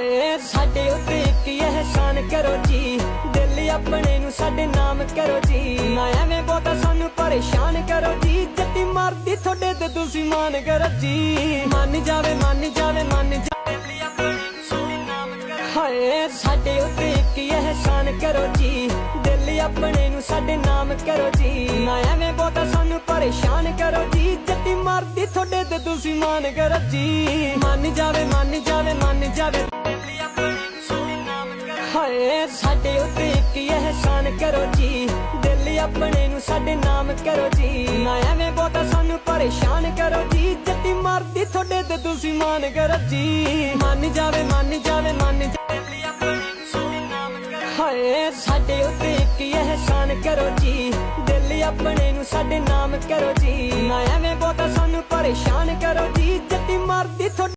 ਹਾਏ ਸਾਡੇ ਉੱਤੇ ਇੱਕ ਇਹਸਾਨ ਕਰੋ ਜੀ, ਦਿਲ ਆਪਣੇ ਨੂੰ ਸਾਡੇ ਨਾਮ ਕਰੋ ਜੀ, ਨਾ ਐਵੇਂ ਬਹੁਤਾ ਸਾਨੂੰ ਪਰੇਸ਼ਾਨ ਕਰੋ ਜੀ, ਜੱਟੀ ਮਰਦੀ ਤੁਹਾਡੇ ਤੇ ਤੁਸੀਂ ਮਾਨ ਕਰੋ ਜੀ, ਮੰਨ ਜਾਵੇ ਮੰਨ ਜਾਵੇ ਮੰਨ ਜਾਵੇ, ਦਿਲ ਆਪਣੇ ਨੂੰ ਸਾਡੇ ਨਾਮ ਕਰੋ। ਹਾਏ ਸਾਡੇ ਉੱਤੇ ਇੱਕ ਇਹਸਾਨ ਕਰੋ ਜੀ, ਦਿਲ ਆਪਣੇ ਨੂੰ ਸਾਡੇ ਨਾਮ ਕਰੋ ਜੀ, ਨਾ ਐਵੇਂ ਬਹੁਤਾ ਸਾਨੂੰ ਪਰੇਸ਼ਾਨ ਕਰੋ ਜੀ, ਜੱਟੀ ਮਰਦੀ ਤੁਹਾਡੇ ਤੇ ਤੁਸੀਂ ਮਾਨ ਕਰੋ ਜੀ, ਮੰਨ ਜਾਵੇ ਮੰਨ ਜਾਵੇ ਮੰਨ ਜਾਵੇ, ਹਾਏ ਸਾਡੇ ਉੱਤੇ ਇੱਕ ਇਹਸਾਨ ਕਰੋ ਜੀ, ਦਿਲ ਆਪਣੇ ਨੂੰ ਸਾਡੇ ਨਾਮ ਕਰੋ ਜੀ, ਨਾ ਐਵੇਂ ਬਹੁਤਾ ਸਾਨੂੰ ਪਰੇਸ਼ਾਨ ਕਰੋ ਜੀ, ਜੱਟੀ ਮਰਦੀ ਤੁਹਾਡੇ ਤੇ ਤੁਸੀਂ ਮਾਨ ਕਰੋ ਜੀ, ਮੰਨ ਜਾਵੇ ਮੰਨ ਜਾਵੇ ਮੰਨ ਜਾਵੇ, ਹਾਏ ਸਾਡੇ ਉੱਤੇ ਇੱਕ ਇਹਸਾਨ ਕਰੋ ਜੀ, ਦਿਲ ਆਪਣੇ ਨੂੰ ਸਾਡੇ ਨਾਮ ਕਰੋ ਜੀ, ਨਾ ਐਵੇਂ ਬਹੁਤਾ ਸਾਨੂੰ ਪਰੇਸ਼ਾਨ ਕਰੋ ਜੀ, ਜੱਟੀ ਮਰਦੀ ਤੁਹਾਡੇ